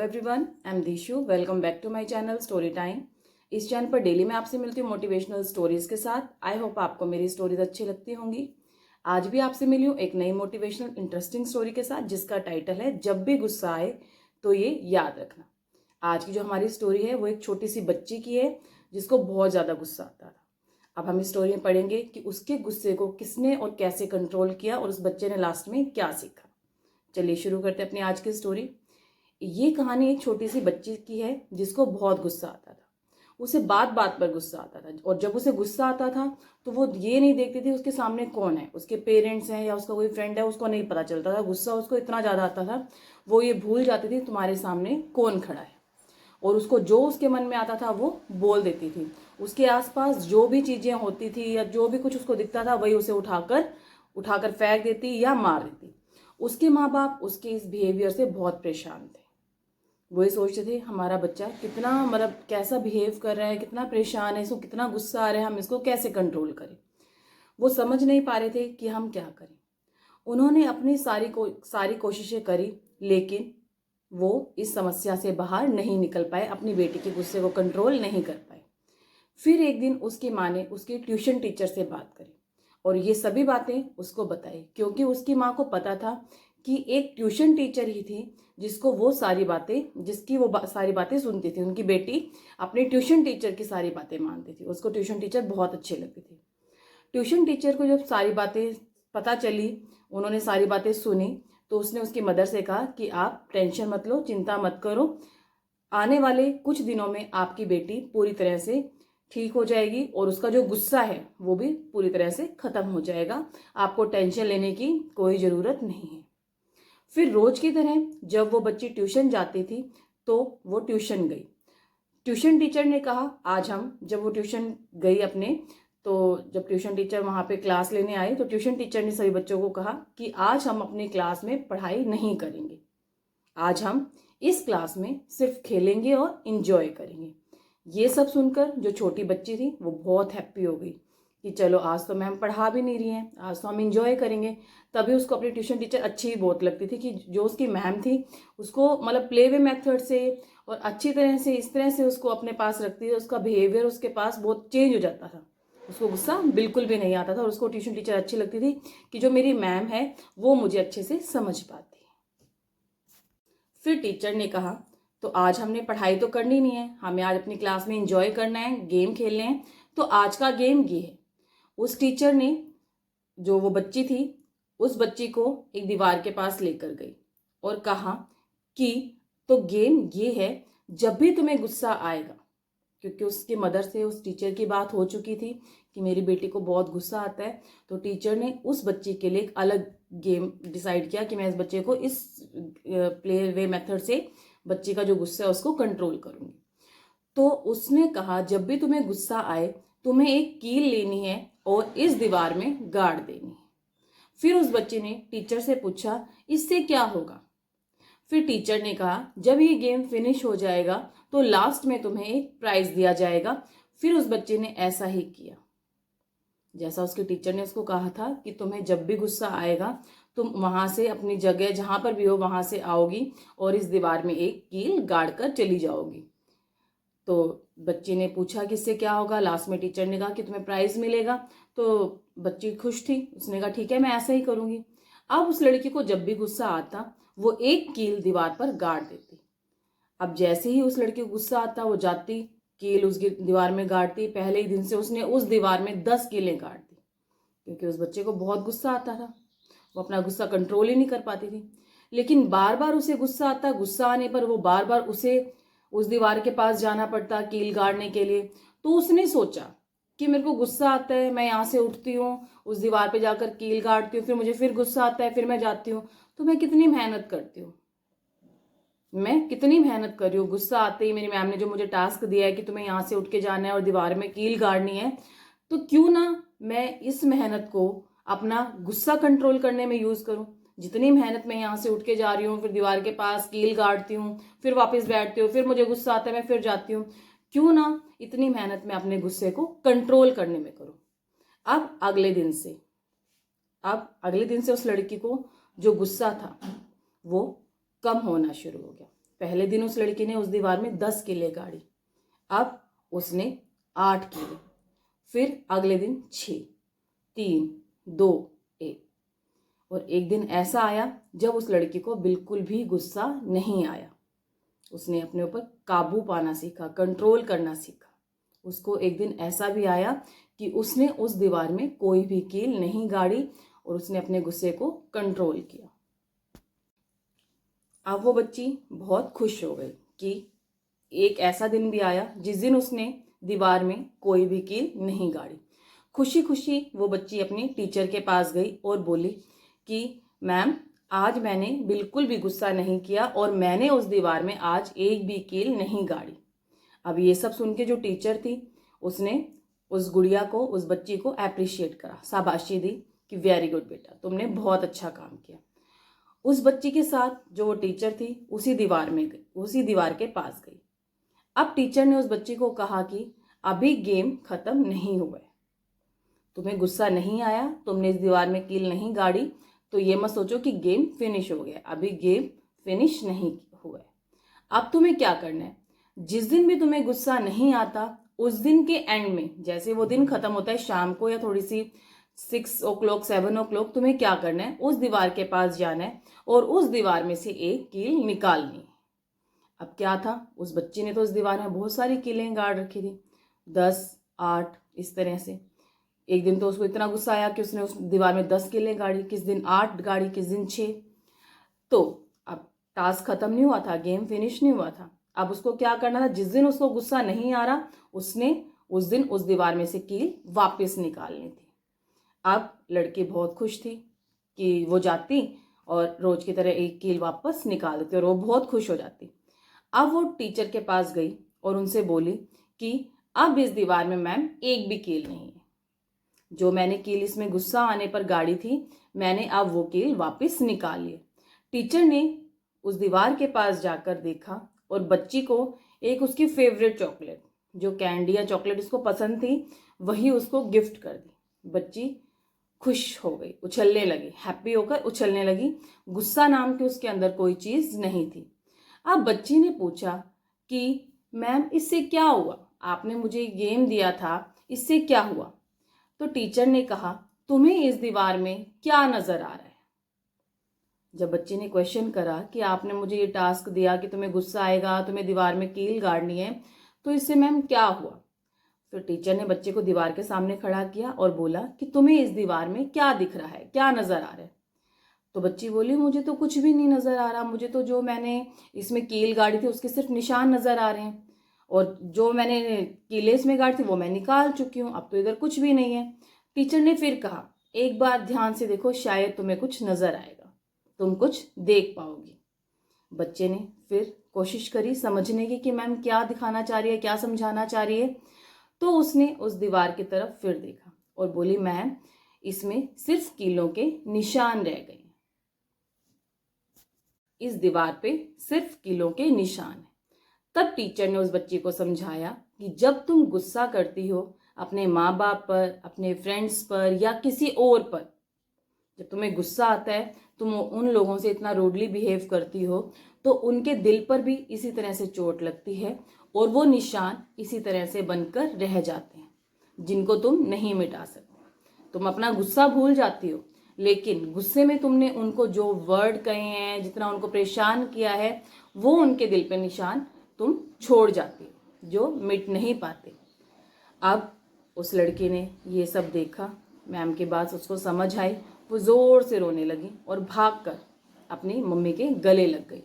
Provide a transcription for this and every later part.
Everyone, I am Dishu. Welcome back to my channel story time. इस चैनल पर daily मैं आपसे मिलती हूँ मोटिवेशनल स्टोरीज के साथ। आई होप आपको मेरी स्टोरीज अच्छी लगती होंगी। आज भी आपसे मिली हूँ एक नई मोटिवेशनल इंटरेस्टिंग स्टोरी के साथ, जिसका टाइटल है जब भी गुस्सा आए तो ये याद रखना। आज की जो हमारी स्टोरी है वो एक छोटी सी बच्ची की है जिसको बहुत ज़्यादा गुस्सा आता था। अब हम इस स्टोरी में पढ़ेंगे कि उसके गुस्से को किसने और कैसे कंट्रोल किया और उस बच्चे ने लास्ट में क्या सीखा। चलिए शुरू करते हैं अपनी आज की स्टोरी। ये कहानी एक छोटी सी बच्ची की है जिसको बहुत गुस्सा आता था। उसे बात बात पर गुस्सा आता था, और जब उसे गुस्सा आता था तो वो ये नहीं देखती थी उसके सामने कौन है, उसके पेरेंट्स हैं या उसका कोई फ्रेंड है, उसको नहीं पता चलता था। गुस्सा उसको इतना ज़्यादा आता था वो ये भूल जाती थी तुम्हारे सामने कौन खड़ा है, और उसको जो उसके मन में आता था वो बोल देती थी। उसके आसपास जो भी चीज़ें होती थी या जो भी कुछ उसको दिखता था वही उसे उठाकर उठाकर फेंक देती या मार देती। उसके माँ बाप उसके इस बिहेवियर से बहुत परेशान थे। वो ये सोचते थे हमारा बच्चा कितना कैसा बिहेव कर रहा है, कितना परेशान है, इसको कितना गुस्सा आ रहा है, हम इसको कैसे कंट्रोल करें। वो समझ नहीं पा रहे थे कि हम क्या करें। उन्होंने अपनी सारी कोशिशें करी, लेकिन वो इस समस्या से बाहर नहीं निकल पाए, अपनी बेटी के गुस्से को कंट्रोल नहीं कर पाए। फिर एक दिन उसकी माँ ने उसके ट्यूशन टीचर से बात करी और ये सभी बातें उसको बताई, क्योंकि उसकी माँ को पता था कि एक ट्यूशन टीचर ही थी जिसकी वो सारी बातें सुनती थी। उनकी बेटी अपने ट्यूशन टीचर की सारी बातें मानती थी, उसको ट्यूशन टीचर बहुत अच्छे लगती थी। ट्यूशन टीचर को जब सारी बातें पता चली, उन्होंने सारी बातें सुनी, तो उसने उसकी मदर से कहा कि आप टेंशन मत लो, चिंता मत करो, आने वाले कुछ दिनों में आपकी बेटी पूरी तरह से ठीक हो जाएगी और उसका जो गुस्सा है वो भी पूरी तरह से खत्म हो जाएगा। आपको टेंशन लेने की कोई ज़रूरत नहीं है। फिर रोज की तरह जब वो बच्ची ट्यूशन जाती थी तो वो ट्यूशन गई। ट्यूशन टीचर ने कहा आज हम, जब वो ट्यूशन गई अपने, तो जब ट्यूशन टीचर वहाँ पे क्लास लेने आए तो ट्यूशन टीचर ने सभी बच्चों को कहा कि आज हम अपनी क्लास में पढ़ाई नहीं करेंगे, आज हम इस क्लास में सिर्फ खेलेंगे और इंजॉय करेंगे। ये सब सुनकर जो छोटी बच्ची थी वो बहुत हैप्पी हो गई कि चलो आज तो मैम पढ़ा भी नहीं रही हैं, आज तो हम इंजॉय करेंगे। तभी उसको अपनी ट्यूशन टीचर अच्छी ही बहुत लगती थी कि जो उसकी मैम थी उसको प्ले वे मेथड से और अच्छी तरह से इस तरह से उसको अपने पास रखती थी। उसका बिहेवियर उसके पास बहुत चेंज हो जाता था, उसको गुस्सा बिल्कुल भी नहीं आता था और उसको ट्यूशन टीचर अच्छी लगती थी कि जो मेरी मैम है वो मुझे अच्छे से समझ पाती है। फिर टीचर ने कहा तो आज हमने पढ़ाई तो करनी नहीं है, हमें आज अपनी क्लास में एंजॉय करना है, गेम खेलने हैं। तो आज का गेम ये है। उस टीचर ने जो वो बच्ची थी उस बच्ची को एक दीवार के पास लेकर गई और कहा कि तो गेम ये है, जब भी तुम्हें गुस्सा आएगा, क्योंकि उसकी मदर से उस टीचर की बात हो चुकी थी कि मेरी बेटी को बहुत गुस्सा आता है, तो टीचर ने उस बच्ची के लिए एक अलग गेम डिसाइड किया कि मैं इस बच्चे को इस प्ले वे मेथड से बच्चे का जो गुस्सा है उसको कंट्रोल करूंगी। तो उसने कहा जब भी तुम्हें गुस्सा आए तुम्हें एक कील लेनी है और इस दीवार में गाड़ देनी है। फिर उस बच्चे ने टीचर से पूछा इससे क्या होगा। फिर टीचर ने कहा जब ये गेम फिनिश हो जाएगा तो लास्ट में तुम्हें एक प्राइज दिया जाएगा। फिर उस बच्चे ने ऐसा ही किया जैसा उसके टीचर ने उसको कहा था कि तुम्हें जब भी गुस्सा आएगा तुम वहां से अपनी जगह जहां पर भी हो वहां से आओगी और इस दीवार में एक कील गाड़ कर चली जाओगी। तो बच्चे ने पूछा कि इससे क्या होगा। लास्ट में टीचर ने कहा कि तुम्हें प्राइज मिलेगा। तो बच्ची खुश थी, उसने कहा ठीक है मैं ऐसा ही करूंगी। अब उस लड़की को जब भी गुस्सा आता वो एक कील दीवार पर गाड़ देती। अब जैसे ही उस लड़की को गुस्सा आता वो जाती कील उस दीवार में गाड़ती। पहले ही दिन से उसने उस दीवार में 10 कीलें गाड़ दी, क्योंकि उस बच्चे को बहुत गुस्सा आता था, वो अपना गुस्सा कंट्रोल ही नहीं कर पाती थी। लेकिन बार बार उसे गुस्सा आता, गुस्सा आने पर वो बार बार उसे उस दीवार के पास जाना पड़ता कील गाड़ने के लिए। तो उसने सोचा कि मेरे को गुस्सा आता है, मैं यहाँ से उठती हूँ, उस दीवार पे जाकर कील गाड़ती हूँ, फिर मुझे फिर गुस्सा आता है, फिर मैं जाती हूँ, तो मैं कितनी मेहनत करती हूँ, मैं कितनी मेहनत कर रही हूँ। गुस्सा आते ही मेरी मैम ने जो मुझे टास्क दिया है कि तुम्हें यहाँ से उठ के जाना है और दीवार में कील गाड़नी है, तो क्यों ना मैं इस मेहनत को अपना गुस्सा कंट्रोल करने में यूज करूं। जितनी मेहनत मैं यहाँ से उठ के जा रही हूँ, फिर दीवार के पास कील गाड़ती हूँ, फिर वापस बैठती हूँ, फिर मुझे गुस्सा आता है मैं फिर जाती हूँ, क्यों ना इतनी मेहनत मैं अपने गुस्से को कंट्रोल करने में करूँ। अब अगले दिन से उस लड़की को जो गुस्सा था वो कम होना शुरू हो गया। पहले दिन उस लड़की ने उस दीवार में 10 किले गाड़ी, अब उसने 8 किले, फिर अगले दिन 6, 3, 2, 1। और एक दिन ऐसा आया जब उस लड़की को बिल्कुल भी गुस्सा नहीं आया। उसने अपने ऊपर काबू पाना सीखा, कंट्रोल करना सीखा। उसको एक दिन ऐसा भी आया कि उसने उस दीवार में कोई भी कील नहीं गाड़ी और उसने अपने गुस्से को कंट्रोल किया। अब वो बच्ची बहुत खुश हो गई कि एक ऐसा दिन भी आया जिस दिन उसने दीवार में कोई भी कील नहीं गाड़ी। खुशी खुशी वो बच्ची अपनी टीचर के पास गई और बोली कि मैम, आज मैंने बिल्कुल भी गुस्सा नहीं किया और मैंने उस दीवार में आज एक भी कील नहीं गाड़ी। अब ये सब सुन के जो टीचर थी उसने उस गुड़िया को, उस बच्ची को अप्रिशिएट करा, शाबाशी दी कि वेरी गुड बेटा, तुमने बहुत अच्छा काम किया। उस बच्ची के साथ जो वो टीचर थी उसी दीवार में गई, उसी दीवार के पास गई। अब टीचर ने उस बच्ची को कहा कि अभी गेम खत्म नहीं हुआ है, तुम्हें गुस्सा नहीं आया, तुमने इस दीवार में कील नहीं गाड़ी, तो ये मत सोचो कि गेम फिनिश हो गया। अभी गेम फिनिश नहीं हुआ है। अब तुम्हें क्या करना है, जिस दिन भी तुम्हें गुस्सा नहीं आता उस दिन के एंड में, जैसे वो दिन खत्म होता है शाम को या थोड़ी सी 6 o'clock 7 o'clock, तुम्हें क्या करना है, उस दीवार के पास जाना है और उस दीवार में से एक कील निकालनी है। अब क्या था, उस बच्ची ने तो उस दीवार में बहुत सारी कीलें गाड़ रखी थी, 10, 8 इस तरह से। एक दिन तो उसको इतना गुस्सा आया कि उसने उस दीवार में 10 कीलें गाड़ी, किस दिन 8 गाड़ी, किस दिन 6। तो अब टास्क खत्म नहीं हुआ था, गेम फिनिश नहीं हुआ था। अब उसको क्या करना था, जिस दिन उसको गुस्सा नहीं आ रहा उसने उस दिन उस दीवार में से कील वापस निकालनी थी। अब लड़की बहुत खुश थी कि वो जाती और रोज की तरह एक कील वापस निकाल देती और वो बहुत खुश हो जाती। अब वो टीचर के पास गई और उनसे बोली कि अब इस दीवार में मैम एक भी कील नहीं है, जो मैंने कील इसमें गुस्सा आने पर गाड़ी थी मैंने अब वो कील वापस निकाल ली। टीचर ने उस दीवार के पास जाकर देखा और बच्ची को एक उसकी फेवरेट चॉकलेट, जो कैंडी या चॉकलेट उसको पसंद थी, वही उसको गिफ्ट कर दी। बच्ची खुश हो गई, उछलने लगी, हैप्पी होकर उछलने लगी। गुस्सा नाम की उसके अंदर कोई चीज नहीं थी। अब बच्ची ने पूछा कि मैम इससे क्या हुआ, आपने मुझे गेम दिया था, इससे क्या हुआ? तो टीचर ने कहा तुम्हें इस दीवार में क्या नजर आ रहा है? जब बच्ची ने क्वेश्चन करा कि आपने मुझे ये टास्क दिया कि तुम्हें गुस्सा आएगा, तुम्हें दीवार में कील गाड़नी है, तो इससे मैम क्या हुआ? तो टीचर ने बच्चे को दीवार के सामने खड़ा किया और बोला कि तुम्हें इस दीवार में क्या दिख रहा है, क्या नजर आ रहा है? तो बच्ची बोली मुझे तो कुछ भी नहीं नजर आ रहा, मुझे तो जो मैंने इसमें कील गाड़ी थी उसके सिर्फ निशान नजर आ रहे हैं और जो मैंने कीले इसमें गाड़ी थी वो मैं निकाल चुकी हूँ, अब तो इधर कुछ भी नहीं है। टीचर ने फिर कहा एक बार ध्यान से देखो, शायद तुम्हें कुछ नजर आएगा, तुम कुछ देख पाओगी। बच्चे ने फिर कोशिश करी समझने की कि मैम क्या दिखाना चाह रही है, क्या समझाना चाह रही है। तो उसने उस दीवार की तरफ फिर देखा और बोली मैम इसमें सिर्फ कीलों के निशान रह गए, इस दीवार पे सिर्फ कीलों के निशान है। तब टीचर ने उस बच्ची को समझाया कि जब तुम गुस्सा करती हो अपने माँ बाप पर, अपने फ्रेंड्स पर या किसी और पर, जब तुम्हें गुस्सा आता है तुम उन लोगों से इतना रूडली बिहेव करती हो तो उनके दिल पर भी इसी तरह से चोट लगती है और वो निशान इसी तरह से बनकर रह जाते हैं जिनको तुम नहीं मिटा सकते। तुम अपना गुस्सा भूल जाती हो लेकिन गुस्से में तुमने उनको जो वर्ड कहे हैं, जितना उनको परेशान किया है, वो उनके दिल पे निशान तुम छोड़ जाती हो जो मिट नहीं पाते। अब उस लड़की ने ये सब देखा, मैम की बात उसको समझ आई, वो ज़ोर से रोने लगी और भागकर अपनी मम्मी के गले लग गई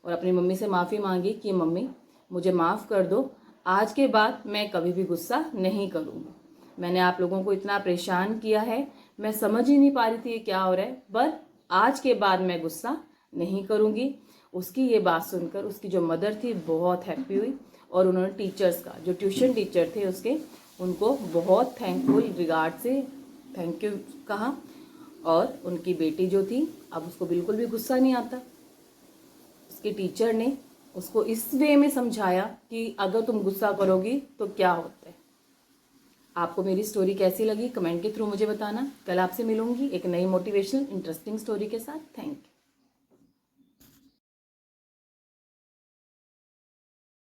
और अपनी मम्मी से माफ़ी मांगी कि मम्मी मुझे माफ़ कर दो, आज के बाद मैं कभी भी गुस्सा नहीं करूँगी। मैंने आप लोगों को इतना परेशान किया है, मैं समझ ही नहीं पा रही थी ये क्या हो रहा है, पर आज के बाद मैं गुस्सा नहीं करूँगी। उसकी ये बात सुनकर उसकी जो मदर थी बहुत हैप्पी हुई और उन्होंने टीचर्स का, जो ट्यूशन टीचर थे उसके, उनको बहुत थैंकफुल रिगार्ड से थैंक यू कहा और उनकी बेटी जो थी अब उसको बिल्कुल भी गुस्सा नहीं आता। उसके टीचर ने उसको इस वे में समझाया कि अगर तुम गुस्सा करोगी तो क्या होता है। आपको मेरी स्टोरी कैसी लगी कमेंट के थ्रू मुझे बताना। कल आपसे मिलूंगी एक नई मोटिवेशनल इंटरेस्टिंग स्टोरी के साथ। Thank you.